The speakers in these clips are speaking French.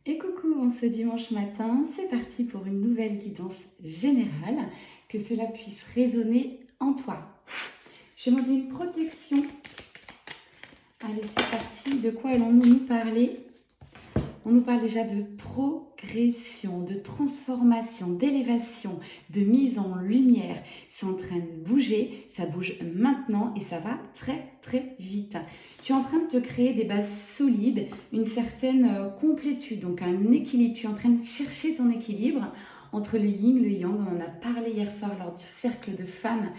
Et coucou, on ce dimanche matin, c'est parti pour une nouvelle guidance générale, que cela puisse résonner en toi. Je vais demander une protection. Allez, c'est parti. De quoi allons-nous nous parler? On nous parle déjà de progression, de transformation, d'élévation, de mise en lumière. C'est en train de bouger, ça bouge maintenant et ça va très très vite. Tu es en train de te créer des bases solides, une certaine complétude, donc un équilibre. Tu es en train de chercher ton équilibre entre le yin et le yang. On en a parlé hier soir lors du cercle de femmes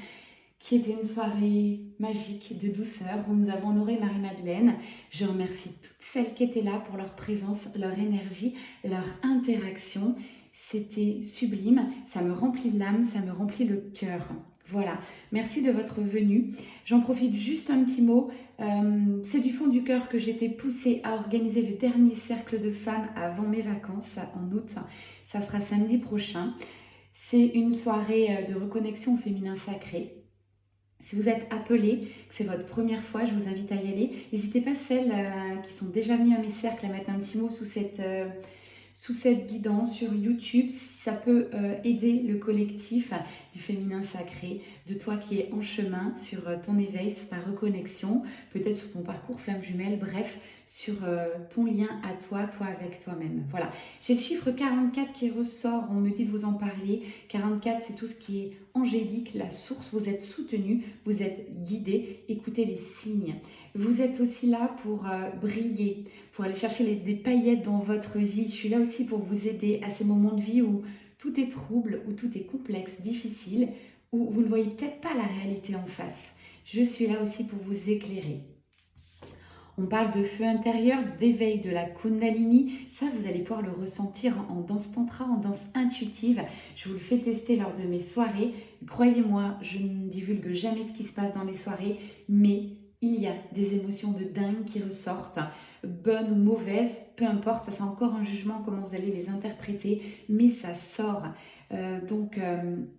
qui était une soirée magique de douceur où nous avons honoré Marie-Madeleine. Je remercie toutes celles qui étaient là pour leur présence, leur énergie, leur interaction. C'était sublime, ça me remplit l'âme, ça me remplit le cœur. Voilà, merci de votre venue. J'en profite juste un petit mot. C'est du fond du cœur que j'étais poussée à organiser le dernier cercle de femmes avant mes vacances en août. Ça sera samedi prochain. C'est une soirée de reconnexion au féminin sacré. Si vous êtes appelé, que c'est votre première fois, je vous invite à y aller. N'hésitez pas, celles qui sont déjà venues à mes cercles, à mettre un petit mot sous cette guidance sur YouTube, si ça peut aider le collectif du féminin sacré, de toi qui es en chemin sur ton éveil, sur ta reconnexion, peut-être sur ton parcours flamme jumelle, bref, sur ton lien à toi, toi avec toi-même. Voilà, j'ai le chiffre 44 qui ressort, on me dit de vous en parler. 44, c'est tout ce qui est angélique, la source, vous êtes soutenu, vous êtes guidé, écoutez les signes. Vous êtes aussi là pour briller, pour aller chercher des paillettes dans votre vie. Je suis là aussi pour vous aider à ces moments de vie où tout est trouble, où tout est complexe, difficile, où vous ne voyez peut-être pas la réalité en face. Je suis là aussi pour vous éclairer. On parle de feu intérieur, d'éveil de la Kundalini. Ça, vous allez pouvoir le ressentir en danse tantra, en danse intuitive. Je vous le fais tester lors de mes soirées. Croyez-moi, je ne divulgue jamais ce qui se passe dans les soirées, mais il y a des émotions de dingue qui ressortent, bonnes ou mauvaises, peu importe, c'est encore un jugement comment vous allez les interpréter, mais ça sort.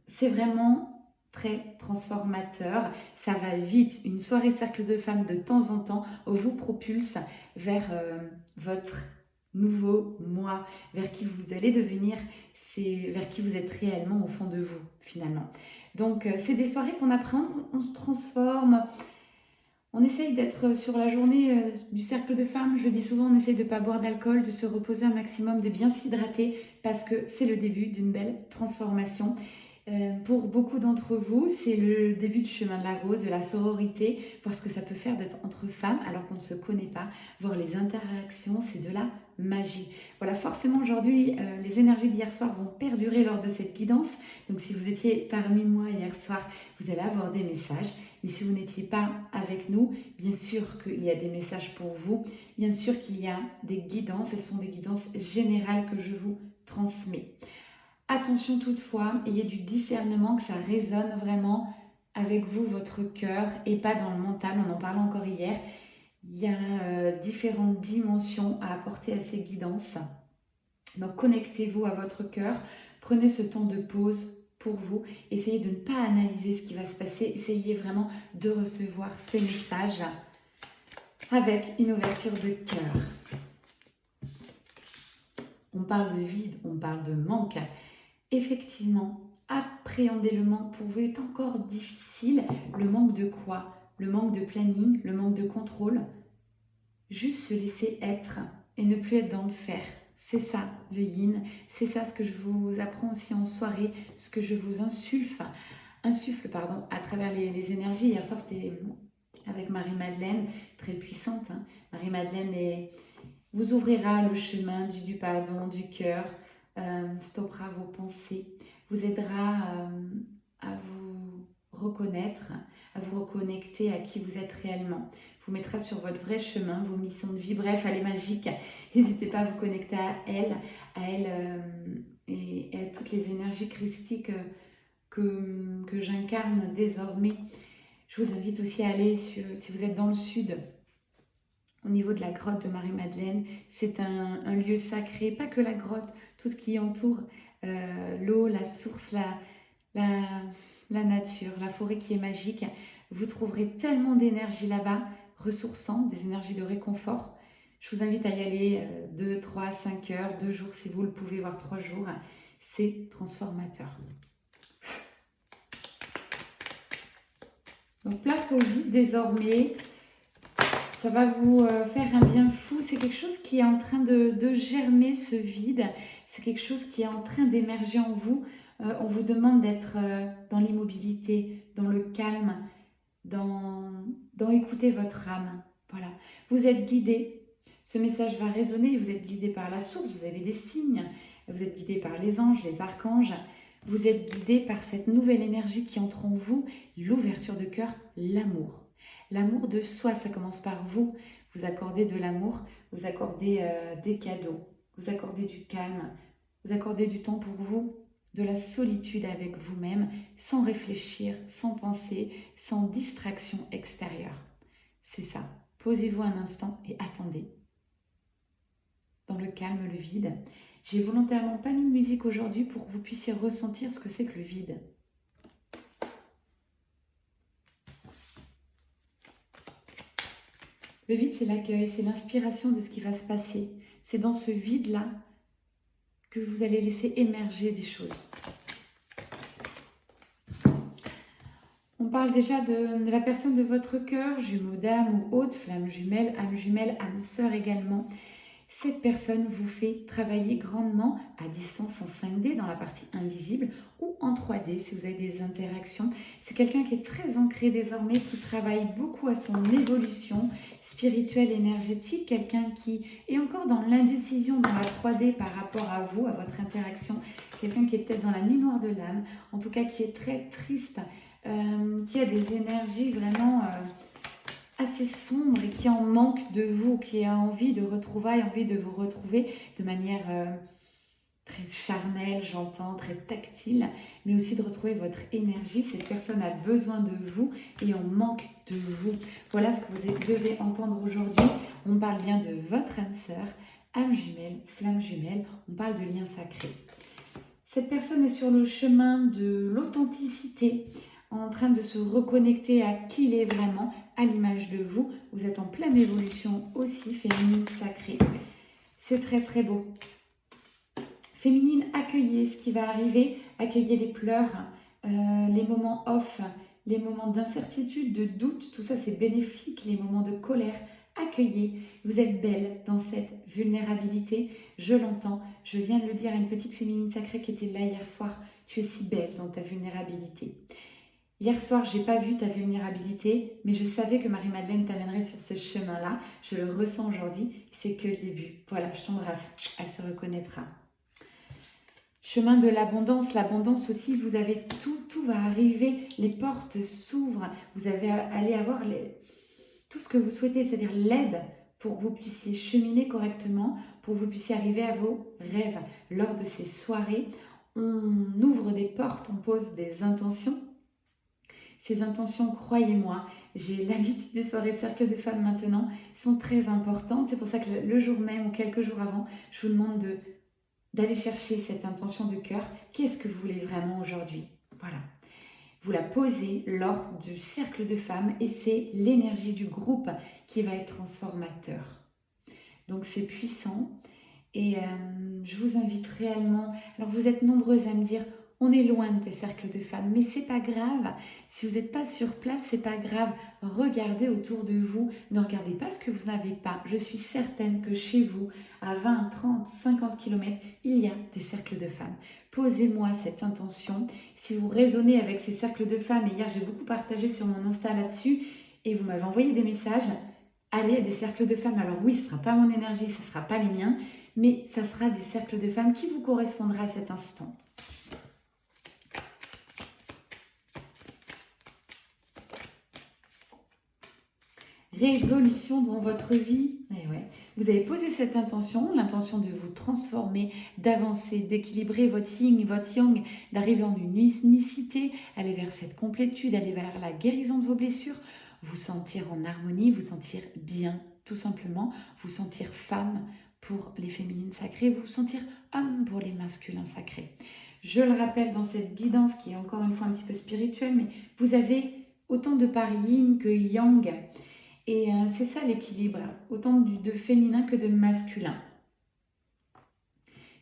C'est vraiment très transformateur, ça va vite. Une soirée cercle de femmes de temps en temps vous propulse vers votre nouveau moi, vers qui vous allez devenir, c'est vers qui vous êtes réellement au fond de vous finalement. Donc c'est des soirées qu'on apprend, on se transforme. On essaye d'être sur la journée du cercle de femmes. Je dis souvent, on essaye de ne pas boire d'alcool, de se reposer un maximum, de bien s'hydrater parce que c'est le début d'une belle transformation. Pour beaucoup d'entre vous, c'est le début du chemin de la rose, de la sororité, voir ce que ça peut faire d'être entre femmes alors qu'on ne se connaît pas, voir les interactions, c'est de la magie. Voilà, forcément aujourd'hui, les énergies d'hier soir vont perdurer lors de cette guidance. Donc si vous étiez parmi moi hier soir, vous allez avoir des messages. Mais si vous n'étiez pas avec nous, bien sûr qu'il y a des messages pour vous, bien sûr qu'il y a des guidances, elles sont des guidances générales que je vous transmets. Attention toutefois, ayez du discernement, que ça résonne vraiment avec vous, votre cœur, et pas dans le mental, on en parlait encore hier. Il y a différentes dimensions à apporter à ces guidances. Donc connectez-vous à votre cœur, prenez ce temps de pause pour vous, essayez de ne pas analyser ce qui va se passer, essayez vraiment de recevoir ces messages avec une ouverture de cœur. On parle de vide, on parle de manque. Effectivement, appréhender le manque pour vous est encore difficile. Le manque de quoi? Le manque de planning, le manque de contrôle. Juste se laisser être et ne plus être dans le faire. C'est ça le yin, c'est ça ce que je vous apprends aussi en soirée, ce que je vous insuffle à travers les énergies. Hier soir c'était avec Marie-Madeleine, très puissante. Marie-Madeleine vous ouvrira le chemin du pardon, du cœur, stoppera vos pensées, vous aidera à vous reconnaître, à vous reconnecter à qui vous êtes réellement. Vous mettra sur votre vrai chemin, vos missions de vie. Bref, elle est magique. N'hésitez pas à vous connecter à elle et à toutes les énergies christiques que j'incarne désormais. Je vous invite aussi à aller, si vous êtes dans le sud, au niveau de la grotte de Marie-Madeleine. C'est un lieu sacré, pas que la grotte, tout ce qui entoure l'eau, la source, la nature, la forêt qui est magique. Vous trouverez tellement d'énergie là-bas, ressourçant, des énergies de réconfort. Je vous invite à y aller 2, 3, 5 heures, 2 jours si vous le pouvez, voire 3 jours. C'est transformateur. Donc place au vide désormais. Ça va vous faire un bien fou. C'est quelque chose qui est en train de germer, ce vide. C'est quelque chose qui est en train d'émerger en vous. On vous demande d'être dans l'immobilité, dans le calme, dans écouter votre âme. Voilà. Vous êtes guidé. Ce message va résonner. Vous êtes guidé par la source. Vous avez des signes. Vous êtes guidé par les anges, les archanges. Vous êtes guidé par cette nouvelle énergie qui entre en vous. L'ouverture de cœur, l'amour. L'amour de soi, ça commence par vous. Vous accordez de l'amour, vous accordez des cadeaux, vous accordez du calme, vous accordez du temps pour vous, de la solitude avec vous-même, sans réfléchir, sans penser, sans distraction extérieure. C'est ça. Posez-vous un instant et attendez. Dans le calme, le vide. J'ai volontairement pas mis de musique aujourd'hui pour que vous puissiez ressentir ce que c'est que le vide. Le vide, c'est l'accueil, c'est l'inspiration de ce qui va se passer. C'est dans ce vide-là que vous allez laisser émerger des choses. On parle déjà de la personne de votre cœur, jumeau d'âme ou autre, flamme jumelle, âme sœur également. Cette personne vous fait travailler grandement à distance en 5D dans la partie invisible ou en 3D si vous avez des interactions. C'est quelqu'un qui est très ancré désormais, qui travaille beaucoup à son évolution spirituelle, énergétique. Quelqu'un qui est encore dans l'indécision dans la 3D par rapport à vous, à votre interaction. Quelqu'un qui est peut-être dans la nuit noire de l'âme, en tout cas qui est très triste, qui a des énergies vraiment... assez sombre et qui en manque de vous, qui a envie de retrouvailles, envie de vous retrouver de manière très charnelle, j'entends, très tactile, mais aussi de retrouver votre énergie. Cette personne a besoin de vous et en manque de vous. Voilà ce que vous devez entendre aujourd'hui. On parle bien de votre âme sœur, âme jumelle, flamme jumelle, on parle de lien sacré. Cette personne est sur le chemin de l'authenticité, en train de se reconnecter à qui il est vraiment, à l'image de vous. Vous êtes en pleine évolution aussi, féminine sacrée. C'est très très beau. Féminine, accueillez ce qui va arriver, accueillez les pleurs, les moments off, les moments d'incertitude, de doute, tout ça c'est bénéfique, les moments de colère. Accueillez, vous êtes belle dans cette vulnérabilité, je l'entends, je viens de le dire à une petite féminine sacrée qui était là hier soir, tu es si belle dans ta vulnérabilité. Hier soir, je n'ai pas vu ta vulnérabilité, mais je savais que Marie-Madeleine t'amènerait sur ce chemin-là. Je le ressens aujourd'hui, c'est que le début. Voilà, je t'embrasse, elle se reconnaîtra. Chemin de l'abondance, l'abondance aussi, vous avez tout va arriver, les portes s'ouvrent, vous allez avoir tout ce que vous souhaitez, c'est-à-dire l'aide pour que vous puissiez cheminer correctement, pour que vous puissiez arriver à vos rêves. Lors de ces soirées, on ouvre des portes, on pose des intentions. Ces intentions, croyez-moi, j'ai l'habitude des soirées cercle de femmes maintenant, sont très importantes. C'est pour ça que le jour même ou quelques jours avant, je vous demande d'aller chercher cette intention de cœur. Qu'est-ce que vous voulez vraiment aujourd'hui? Voilà. Vous la posez lors du cercle de femmes et c'est l'énergie du groupe qui va être transformateur. Donc c'est puissant et je vous invite réellement... Alors vous êtes nombreuses à me dire... On est loin de tes cercles de femmes, mais c'est pas grave. Si vous n'êtes pas sur place, c'est pas grave. Regardez autour de vous. Ne regardez pas ce que vous n'avez pas. Je suis certaine que chez vous, à 20, 30, 50 km, il y a des cercles de femmes. Posez-moi cette intention. Si vous résonnez avec ces cercles de femmes, et hier j'ai beaucoup partagé sur mon Insta là-dessus, et vous m'avez envoyé des messages, allez à des cercles de femmes. Alors oui, ce ne sera pas mon énergie, ce ne sera pas les miens, mais ça sera des cercles de femmes qui vous correspondraient à cet instant. Révolution dans votre vie. Et ouais. Vous avez posé cette intention, l'intention de vous transformer, d'avancer, d'équilibrer votre yin, votre yang, d'arriver en une unicité, aller vers cette complétude, aller vers la guérison de vos blessures, vous sentir en harmonie, vous sentir bien, tout simplement, vous sentir femme pour les féminines sacrées, vous sentir homme pour les masculins sacrés. Je le rappelle dans cette guidance qui est encore une fois un petit peu spirituelle, mais vous avez autant de parts yin que yang. Et c'est ça l'équilibre, autant de féminin que de masculin.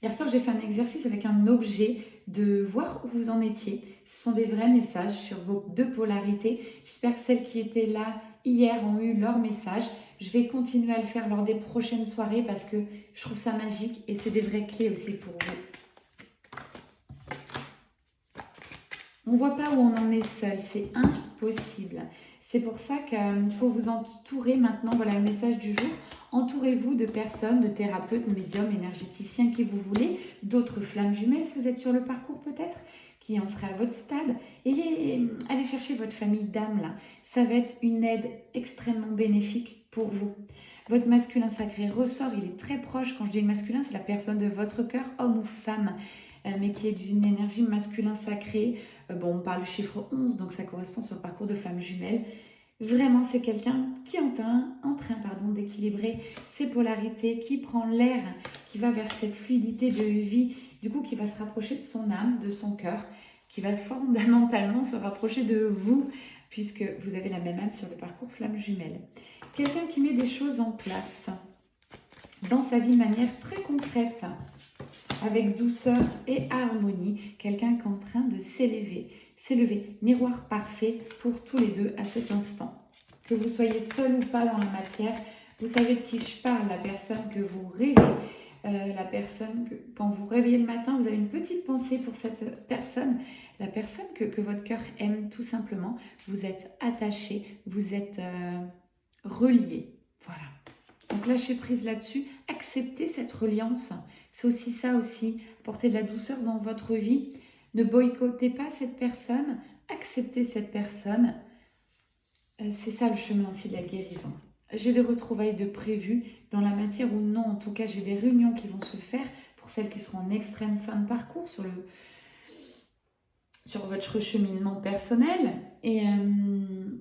Hier soir, j'ai fait un exercice avec un objet de voir où vous en étiez. Ce sont des vrais messages sur vos deux polarités. J'espère que celles qui étaient là hier ont eu leur message. Je vais continuer à le faire lors des prochaines soirées parce que je trouve ça magique et c'est des vraies clés aussi pour vous. On ne voit pas où on en est seul, c'est impossible. C'est pour ça qu'il faut vous entourer maintenant, voilà le message du jour. Entourez-vous de personnes, de thérapeutes, médiums, énergéticiens qui vous voulez, d'autres flammes jumelles si vous êtes sur le parcours peut-être, qui en seraient à votre stade. Et allez chercher votre famille d'âme là. Ça va être une aide extrêmement bénéfique pour vous. Votre masculin sacré ressort, il est très proche. Quand je dis le masculin, c'est la personne de votre cœur, homme ou femme, mais qui est d'une énergie masculin sacré. Bon, on parle du chiffre 11, donc ça correspond sur le parcours de flammes jumelles. Vraiment, c'est quelqu'un qui est en train d'équilibrer ses polarités, qui prend l'air, qui va vers cette fluidité de vie, du coup qui va se rapprocher de son âme, de son cœur, qui va fondamentalement se rapprocher de vous, puisque vous avez la même âme sur le parcours flammes jumelles. Quelqu'un qui met des choses en place dans sa vie de manière très concrète, avec douceur et harmonie, quelqu'un qui est en train de s'élever. Miroir parfait pour tous les deux à cet instant. Que vous soyez seul ou pas dans la matière, vous savez de qui je parle, la personne que vous rêvez, la personne que quand vous réveillez le matin, vous avez une petite pensée pour cette personne, la personne que votre cœur aime tout simplement. Vous êtes attaché, vous êtes relié. Voilà. Donc lâchez prise là-dessus, acceptez cette reliance. C'est aussi ça aussi, apporter de la douceur dans votre vie. Ne boycottez pas cette personne, acceptez cette personne. C'est ça le chemin aussi de la guérison. J'ai des retrouvailles de prévues dans la matière ou non. En tout cas, j'ai des réunions qui vont se faire pour celles qui seront en extrême fin de parcours sur votre cheminement personnel. Et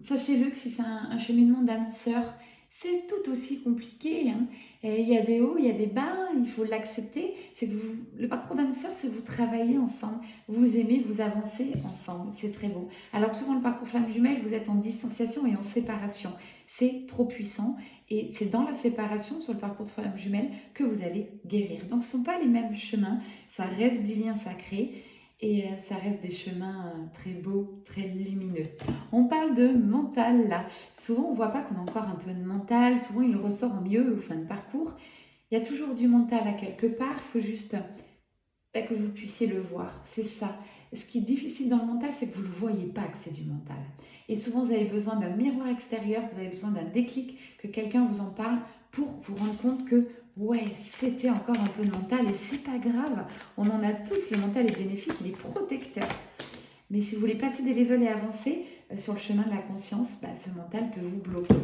sachez-le que si c'est un cheminement d'âme sœur, c'est tout aussi compliqué. Hein. Il y a des hauts, il y a des bas, il faut l'accepter. C'est que le parcours d'âme sœur, c'est que vous travaillez ensemble, vous aimez, vous avancez ensemble. C'est très beau. Alors que souvent, le parcours flamme jumelle, vous êtes en distanciation et en séparation. C'est trop puissant et c'est dans la séparation, sur le parcours de flamme jumelle, que vous allez guérir. Donc, ce ne sont pas les mêmes chemins. Ça reste du lien sacré. Et ça reste des chemins très beaux, très lumineux. On parle de mental là. Souvent, on ne voit pas qu'on a encore un peu de mental. Souvent, il ressort en milieu ou fin de parcours. Il y a toujours du mental à quelque part. Il faut juste que vous puissiez le voir. C'est ça. Ce qui est difficile dans le mental, c'est que vous ne le voyez pas que c'est du mental. Et souvent, vous avez besoin d'un miroir extérieur, vous avez besoin d'un déclic, que quelqu'un vous en parle pour vous rendre compte que ouais, c'était encore un peu de mental et c'est pas grave. On en a tous, le mental est bénéfique, il est protecteur. Mais si vous voulez passer des levels et avancer sur le chemin de la conscience, ce mental peut vous bloquer.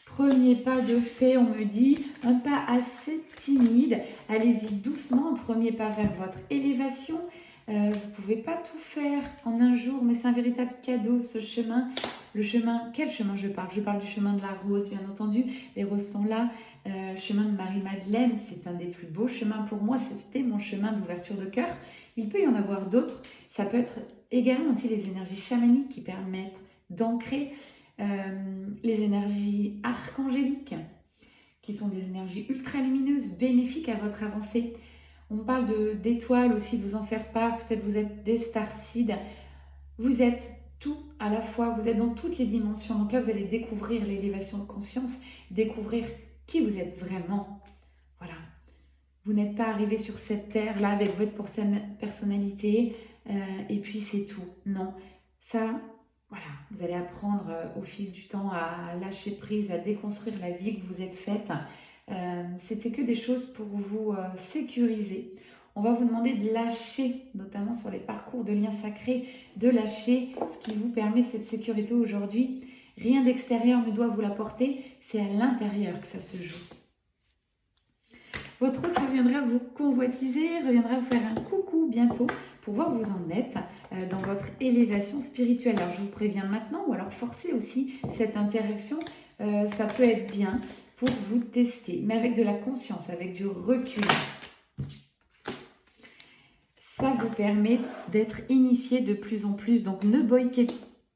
Premier pas de fait, on me dit, un pas assez timide. Allez-y doucement, premier pas vers votre élévation. Vous ne pouvez pas tout faire en un jour, mais c'est un véritable cadeau ce chemin. Le chemin, quel chemin je parle? Je parle du chemin de la rose, bien entendu. Les roses sont là. Le chemin de Marie-Madeleine, c'est un des plus beaux chemins pour moi. C'était mon chemin d'ouverture de cœur. Il peut y en avoir d'autres. Ça peut être également aussi les énergies chamaniques qui permettent d'ancrer les énergies archangéliques, qui sont des énergies ultra lumineuses, bénéfiques à votre avancée. On parle d'étoiles aussi, de vous en faire part. Peut-être vous êtes des starseeds. Vous êtes tout à la fois, vous êtes dans toutes les dimensions. Donc là, vous allez découvrir l'élévation de conscience, découvrir qui vous êtes vraiment. Voilà. Vous n'êtes pas arrivé sur cette terre-là avec votre personnalité et puis c'est tout. Non, ça, voilà, vous allez apprendre au fil du temps à lâcher prise, à déconstruire la vie que vous êtes faite. C'était que des choses pour vous sécuriser. On va vous demander de lâcher, notamment sur les parcours de liens sacrés, de lâcher ce qui vous permet cette sécurité aujourd'hui. Rien d'extérieur ne doit vous l'apporter, c'est à l'intérieur que ça se joue. Votre hôte reviendra vous convoitiser, reviendra vous faire un coucou bientôt pour voir où vous en êtes dans votre élévation spirituelle. Alors je vous préviens maintenant, ou alors forcez aussi cette interaction, ça peut être bien pour vous tester, mais avec de la conscience, avec du recul. Ça vous permet d'être initié de plus en plus, donc ne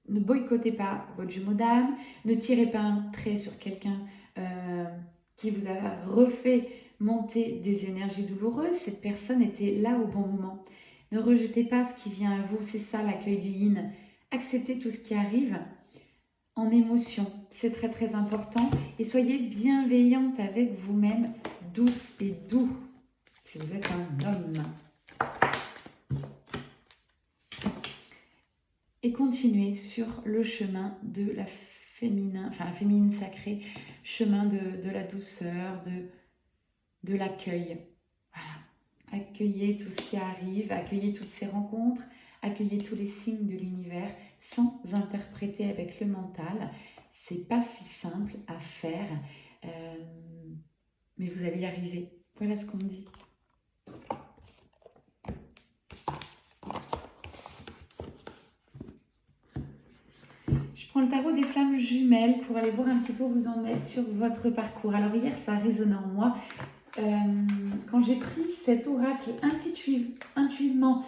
ne boycottez pas votre jumeau d'âme, ne tirez pas un trait sur quelqu'un qui vous a refait monter des énergies douloureuses. Cette personne était là au bon moment. Ne rejetez pas ce qui vient à vous, c'est ça l'accueil du yin. Acceptez tout ce qui arrive en émotion, c'est très très important. Et soyez bienveillante avec vous-même, douce et doux, si vous êtes un homme. Et continuez sur le chemin de la féminine sacrée, chemin de la douceur, de l'accueil. Voilà. Accueillez tout ce qui arrive, accueillez toutes ces rencontres, accueillez tous les signes de l'univers sans interpréter avec le mental. C'est pas si simple à faire, mais vous allez y arriver. Voilà ce qu'on me dit. Je prends le tarot des flammes jumelles pour aller voir un petit peu où vous en êtes sur votre parcours. Alors hier, ça a résonné en moi. Quand j'ai pris cet oracle intuitivement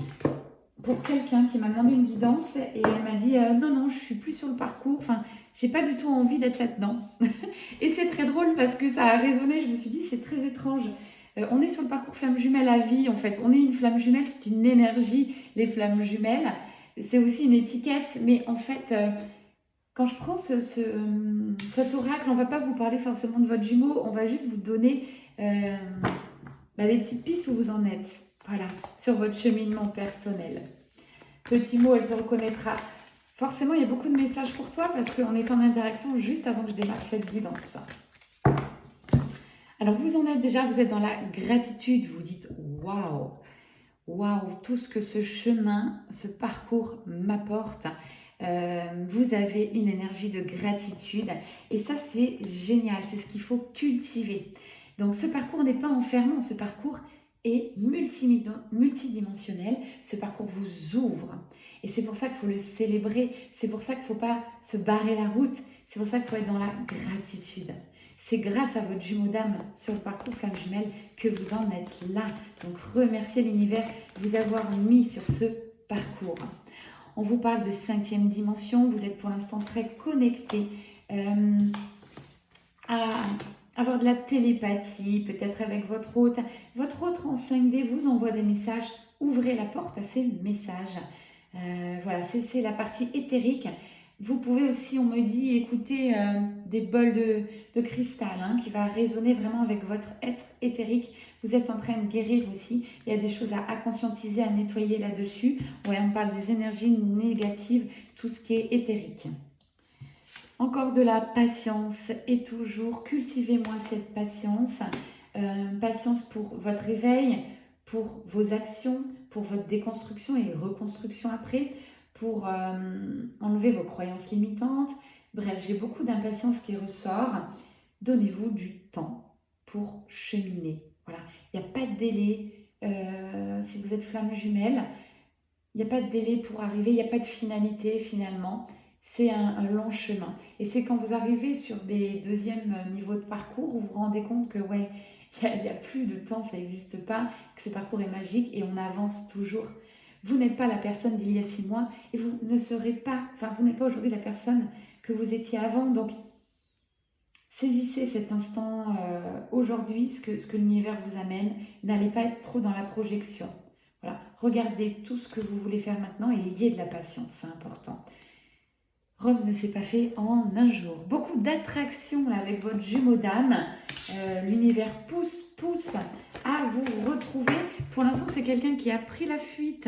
pour quelqu'un qui m'a demandé une guidance et elle m'a dit non, je suis plus sur le parcours, enfin, j'ai pas du tout envie d'être là-dedans. Et c'est très drôle parce que ça a résonné, je me suis dit c'est très étrange. On est sur le parcours flamme jumelle à vie en fait. On est une flamme jumelle, c'est une énergie, les flammes jumelles. C'est aussi une étiquette, mais en fait, quand je prends cet oracle, on va pas vous parler forcément de votre jumeau, on va juste vous donner des petites pistes où vous en êtes. Voilà, sur votre cheminement personnel. Petit mot, elle se reconnaîtra. Forcément, il y a beaucoup de messages pour toi parce qu'on est en interaction juste avant que je démarre cette guidance. Alors, vous en êtes déjà, vous êtes dans la gratitude. Vous dites waouh, waouh, tout ce que ce chemin, ce parcours m'apporte. Vous avez une énergie de gratitude et ça, c'est génial. C'est ce qu'il faut cultiver. Donc, ce parcours n'est pas enfermant, ce parcours est multidimensionnel, ce parcours vous ouvre. Et c'est pour ça qu'il faut le célébrer, c'est pour ça qu'il ne faut pas se barrer la route, c'est pour ça qu'il faut être dans la gratitude. C'est grâce à votre jumeau d'âme sur le parcours flamme jumelle que vous en êtes là. Donc remerciez l'univers de vous avoir mis sur ce parcours. On vous parle de 5e dimension, vous êtes pour l'instant très connecté à avoir de la télépathie, peut-être avec votre hôte. Votre hôte en 5D vous envoie des messages, ouvrez la porte à ces messages. Voilà, c'est la partie éthérique. Vous pouvez aussi, on me dit, écouter des bols de cristal qui va résonner vraiment avec votre être éthérique. Vous êtes en train de guérir aussi. Il y a des choses à conscientiser, à nettoyer là-dessus. Ouais, on parle des énergies négatives, tout ce qui est éthérique. Encore de la patience et toujours, cultivez-moi cette patience. Patience pour votre éveil, pour vos actions, pour votre déconstruction et reconstruction après, pour enlever vos croyances limitantes. Bref, j'ai beaucoup d'impatience qui ressort. Donnez-vous du temps pour cheminer. Voilà, il n'y a pas de délai. Si vous êtes flamme jumelle, il n'y a pas de délai pour arriver, il n'y a pas de finalité finalement. C'est un long chemin. Et c'est quand vous arrivez sur des deuxièmes niveaux de parcours où vous vous rendez compte que ouais, il n'y a plus de temps, ça n'existe pas, que ce parcours est magique et on avance toujours. Vous n'êtes pas la personne d'il y a 6 mois et vous ne serez pas, vous n'êtes pas aujourd'hui la personne que vous étiez avant. Donc, saisissez cet instant aujourd'hui, ce que l'univers vous amène. N'allez pas être trop dans la projection. Voilà, regardez tout ce que vous voulez faire maintenant et ayez de la patience, c'est important. Rome ne s'est pas fait en un jour. Beaucoup d'attraction là avec votre jumeau d'âme. L'univers pousse à vous retrouver. Pour l'instant, c'est quelqu'un qui a pris la fuite,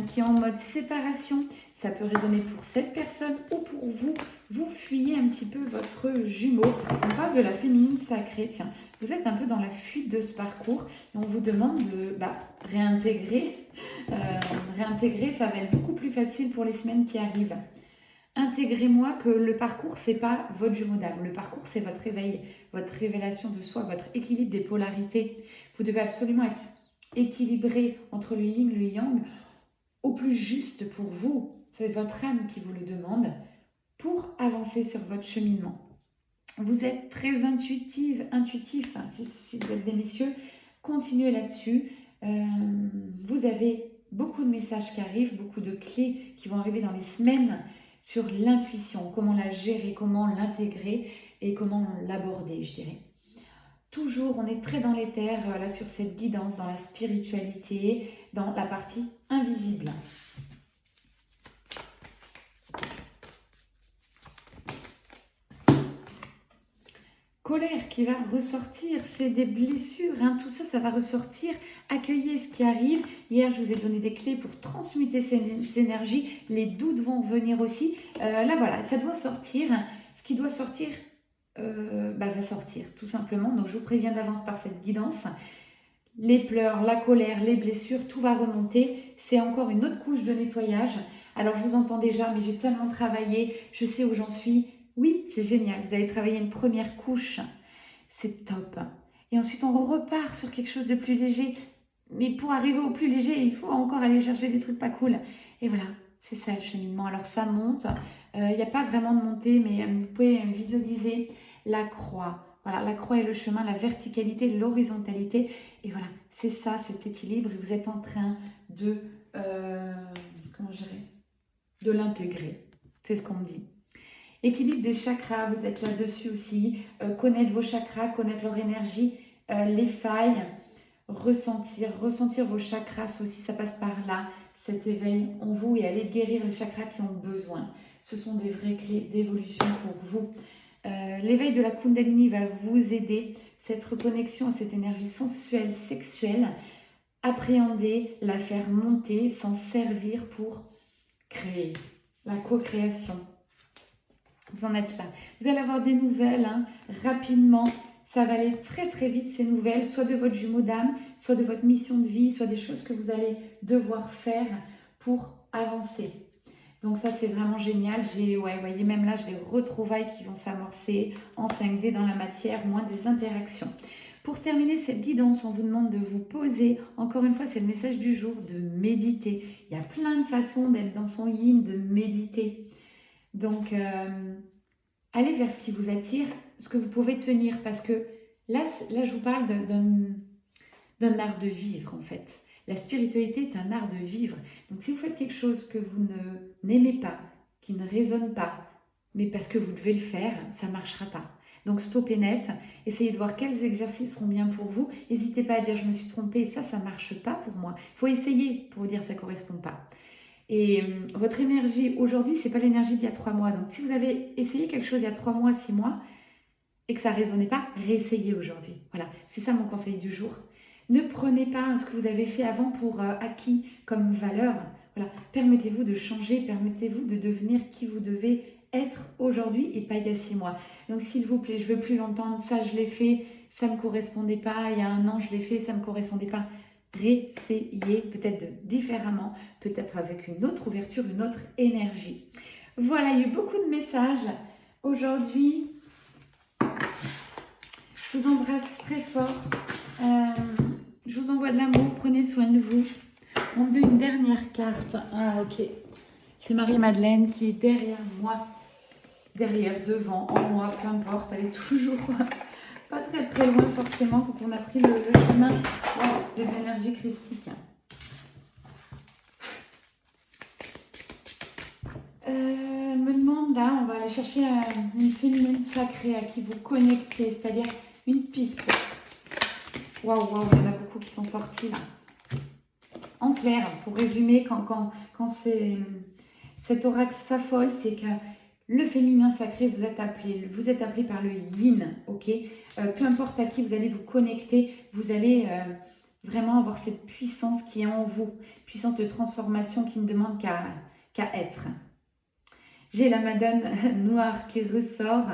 qui est en mode séparation. Ça peut résonner pour cette personne ou pour vous. Vous fuyez un petit peu votre jumeau. On parle de la féminine sacrée. Tiens, vous êtes un peu dans la fuite de ce parcours. Et on vous demande de réintégrer. Réintégrer, ça va être beaucoup plus facile pour les semaines qui arrivent. Intégrez-moi que le parcours, c'est pas votre jumeau d'âme. Le parcours, c'est votre réveil, votre révélation de soi, votre équilibre des polarités. Vous devez absolument être équilibré entre le yin et le yang au plus juste pour vous. C'est votre âme qui vous le demande pour avancer sur votre cheminement. Vous êtes très intuitif. Si vous êtes des messieurs, continuez là-dessus. Vous avez beaucoup de messages qui arrivent, beaucoup de clés qui vont arriver dans les semaines sur l'intuition, comment la gérer, comment l'intégrer et comment l'aborder, je dirais. Toujours, on est très dans l'éther, là, sur cette guidance, dans la spiritualité, dans la partie invisible. Colère qui va ressortir, c'est des blessures, hein, tout ça, ça va ressortir. Accueillez ce qui arrive. Hier, je vous ai donné des clés pour transmuter ces énergies. Les doutes vont venir aussi. Là, voilà, ça doit sortir. Ce qui doit sortir va sortir, tout simplement. Donc, je vous préviens d'avance par cette guidance. Les pleurs, la colère, les blessures, tout va remonter. C'est encore une autre couche de nettoyage. Alors, je vous entends déjà, mais j'ai tellement travaillé. Je sais où j'en suis. Oui, c'est génial. Vous avez travaillé une première couche. C'est top. Et ensuite, on repart sur quelque chose de plus léger. Mais pour arriver au plus léger, il faut encore aller chercher des trucs pas cool. Et voilà, c'est ça le cheminement. Alors, ça monte. Il n'y a pas vraiment de montée, mais vous pouvez visualiser la croix. Voilà, la croix est le chemin, la verticalité, l'horizontalité. Et voilà, c'est ça, cet équilibre. Et vous êtes en train de... comment je dirais, de l'intégrer. C'est ce qu'on me dit. Équilibre des chakras, vous êtes là-dessus aussi. Connaître vos chakras, connaître leur énergie, les failles, ressentir vos chakras, ça aussi ça passe par là, cet éveil en vous et aller guérir les chakras qui ont besoin. Ce sont des vraies clés d'évolution pour vous. L'éveil de la Kundalini va vous aider, cette reconnexion à cette énergie sensuelle, sexuelle, appréhender, la faire monter, s'en servir pour créer, la co-création. Vous en êtes là. Vous allez avoir des nouvelles rapidement. Ça va aller très très vite ces nouvelles, soit de votre jumeau d'âme, soit de votre mission de vie, soit des choses que vous allez devoir faire pour avancer. Donc ça c'est vraiment génial. Vous voyez même là j'ai des retrouvailles qui vont s'amorcer en 5D dans la matière, moins des interactions. Pour terminer cette guidance, on vous demande de vous poser. Encore une fois, c'est le message du jour, de méditer. Il y a plein de façons d'être dans son yin, de méditer. Donc, allez vers ce qui vous attire, ce que vous pouvez tenir. Parce que là je vous parle d'un art de vivre, en fait. La spiritualité est un art de vivre. Donc, si vous faites quelque chose que vous n'aimez pas, qui ne résonne pas, mais parce que vous devez le faire, ça ne marchera pas. Donc, stoppez net. Essayez de voir quels exercices seront bien pour vous. N'hésitez pas à dire « je me suis trompée, ça ne marche pas pour moi ». Il faut essayer pour vous dire « ça ne correspond pas ». Et votre énergie aujourd'hui, ce n'est pas l'énergie d'il y a 3 mois. Donc, si vous avez essayé quelque chose il y a 3 mois, 6 mois, et que ça ne résonnait pas, réessayez aujourd'hui. Voilà, c'est ça mon conseil du jour. Ne prenez pas ce que vous avez fait avant pour acquis comme valeur. Voilà, permettez-vous de changer, permettez-vous de devenir qui vous devez être aujourd'hui et pas il y a 6 mois. Donc, s'il vous plaît, je ne veux plus l'entendre, ça je l'ai fait, ça ne me correspondait pas, il y a 1 an je l'ai fait, ça ne me correspondait pas. Réessayez peut-être différemment, peut-être avec une autre ouverture, une autre énergie. Voilà, il y a eu beaucoup de messages aujourd'hui. Je vous embrasse très fort. Je vous envoie de l'amour. Prenez soin de vous. On me donne une dernière carte. Ah, ok. C'est Marie-Madeleine qui est derrière moi. Derrière, devant, en moi, peu importe. Elle est toujours pas très très loin forcément quand on a pris le chemin des énergies christiques. Me demande là, on va aller chercher une féminine sacrée à qui vous connectez, c'est-à-dire une piste. Waouh, il y en a beaucoup qui sont sortis là. En clair, pour résumer, quand cet oracle s'affole, c'est que le féminin sacré, vous êtes appelé par le yin, ok. Peu importe à qui vous allez vous connecter, vous allez vraiment avoir cette puissance qui est en vous, puissance de transformation qui ne demande qu'à être. J'ai la madone noire qui ressort.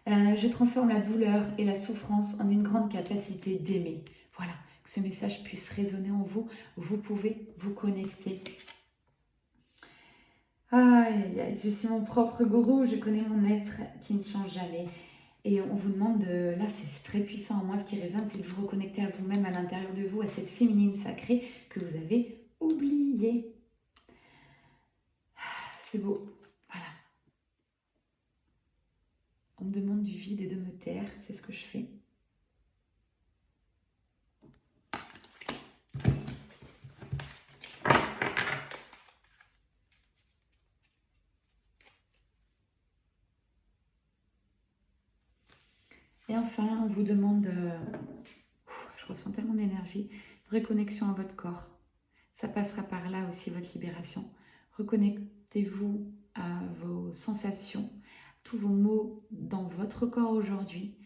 Je transforme la douleur et la souffrance en une grande capacité d'aimer. Voilà, que ce message puisse résonner en vous. Vous pouvez vous connecter. Aïe, aïe, je suis mon propre gourou, je connais mon être qui ne change jamais. Et on vous demande de... Là, c'est très puissant. Moi, ce qui résonne, c'est de vous reconnecter à vous-même, à l'intérieur de vous, à cette féminine sacrée que vous avez oubliée. C'est beau. Voilà. On me demande du vide et de me taire, c'est ce que je fais. Et enfin, on vous demande, je ressens tellement d'énergie, reconnexion à votre corps. Ça passera par là aussi, votre libération. Reconnectez-vous à vos sensations, tous vos mots dans votre corps aujourd'hui.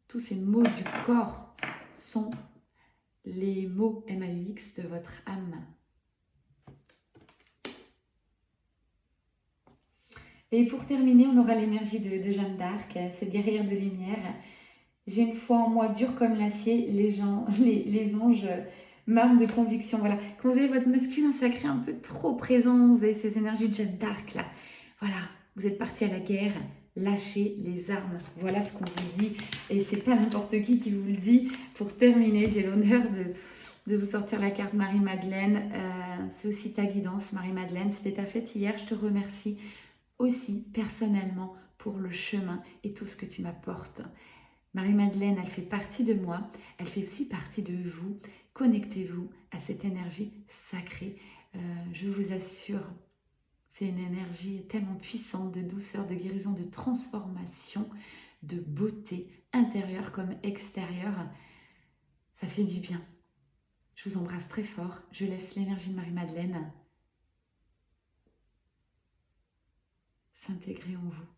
Tous ces mots du corps sont les mots MAUX de votre âme. Et pour terminer, on aura l'énergie de Jeanne d'Arc, cette guerrière de lumière. J'ai une foi en moi dure comme l'acier, les anges m'arment de conviction. Voilà, quand vous avez votre masculin sacré un peu trop présent, vous avez ces énergies de Jeanne d'Arc là. Voilà, vous êtes parti à la guerre, lâchez les armes. Voilà ce qu'on vous dit. Et c'est pas n'importe qui vous le dit. Pour terminer, j'ai l'honneur de vous sortir la carte Marie-Madeleine. C'est aussi ta guidance, Marie-Madeleine. C'était ta fête hier. Je te remercie aussi personnellement pour le chemin et tout ce que tu m'apportes. Marie-Madeleine, elle fait partie de moi, elle fait aussi partie de vous. Connectez-vous à cette énergie sacrée. Je vous assure, c'est une énergie tellement puissante de douceur, de guérison, de transformation, de beauté intérieure comme extérieure. Ça fait du bien. Je vous embrasse très fort. Je laisse l'énergie de Marie-Madeleine s'intégrer en vous.